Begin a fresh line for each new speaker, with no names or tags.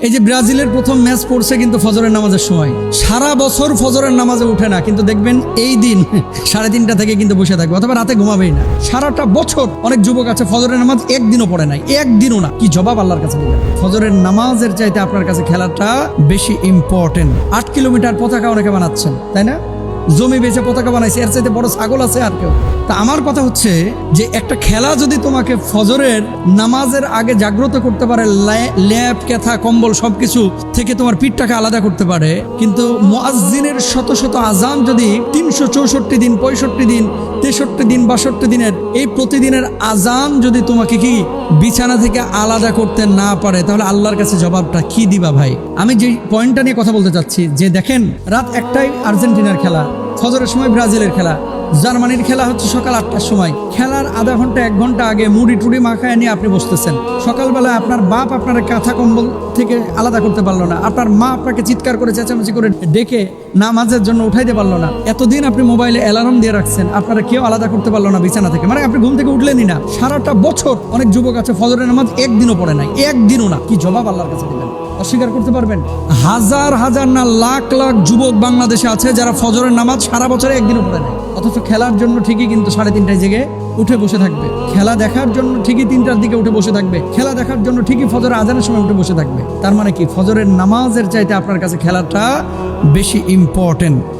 এই যে ব্রাজিলের প্রথম ম্যাচ পড়ছে কিন্তু ফজরের নামাজের সময়, সারা বছর ফজরের নামাজে উঠে না, কিন্তু দেখবেন এই দিন 3:30 থেকে কিন্তু বসে থাকবে অথবা রাতে ঘুমাবেই না। সারাটা বছর অনেক যুবক আছে ফজরের নামাজ একদিনও পড়ে নাই, একদিনও না। কি জবাব আল্লাহর কাছে দিবেন? ফজরের নামাজের চাইতে আপনার কাছে খেলাটা বেশি ইম্পর্টেন্ট। 8 কিলোমিটার পতাকা অনেকে বানাচ্ছেন, তাই না? জমি বেচে পতাকা বানাইছে, এর চাইতে বড় ছাগল আছে আর কেউ? তা আমার কথা হচ্ছে যে একটা খেলা যদি তোমাকে ফজরের নামাজের আগে জাগ্রত করতে পারে, ল্যাপ কেথা কম্বল সবকিছু থেকে তোমার পিঠটাকে আলাদা করতে পারে, কিন্তু মুয়াজ্জিনের শত শত আজান যদি 364 দিন 65 দিন 63 দিন 62 দিনের এই প্রতিদিনের আজান যদি তোমাকে কি বিছানা থেকে আলাদা করতে না পারে, তাহলে আল্লাহর কাছে জবাবটা কি দিবা ভাই? আমি যে পয়েন্টটা নিয়ে কথা বলতে চাচ্ছি, যে দেখেন রাত 1টায় আর্জেন্টিনার খেলা, ফজরের সময় ব্রাজিলের খেলা, জার্মানির খেলা হচ্ছে সকাল 8টার সময়। খেলার আধা ঘন্টা 1 ঘন্টা আগে মুড়ি টুড়ি মাখায় নিয়ে আপনি বসতেছেন। সকালবেলায় আপনার বাপ আপনার কাঁথা কম্বল থেকে আলাদা করতে পারলো না, আপনার মা আপনাকে চিৎকার করে চেঁচামেচি করে ডেকে নামাজের জন্য উঠাইতে পারলো না। এতদিন আপনি মোবাইলে অ্যালার্ম দিয়ে রাখছেন, আপনারা কেউ আলাদা করতে পারলো না বিছানা থেকে, মানে আপনি ঘুম থেকে উঠলেনই না। সারাটা বছর অনেক যুবক আছে ফজরের নামাজ একদিনও পড়ে নাই, একদিনও না। কি জবাব আল্লাহর কাছে দিবেন? অস্বীকার করতে পারবেন? হাজার হাজার না লাখ লাখ যুবক বাংলাদেশে আছে যারা ফজরের নামাজ সারা বছরে একদিনও পড়ে নাই, অথচ খেলার জন্য ঠিকই কিন্তু 3:30টায় জেগে উঠে বসে থাকবে। খেলা দেখার জন্য ঠিকই 3টার দিকে উঠে বসে থাকবে। খেলা দেখার জন্য ঠিকই ফজরের আজানের সময় উঠে বসে থাকবে। তার মানে কি ফজরের নামাজের চাইতে আপনার কাছে খেলাটা বেশি ইম্পর্টেন্ট।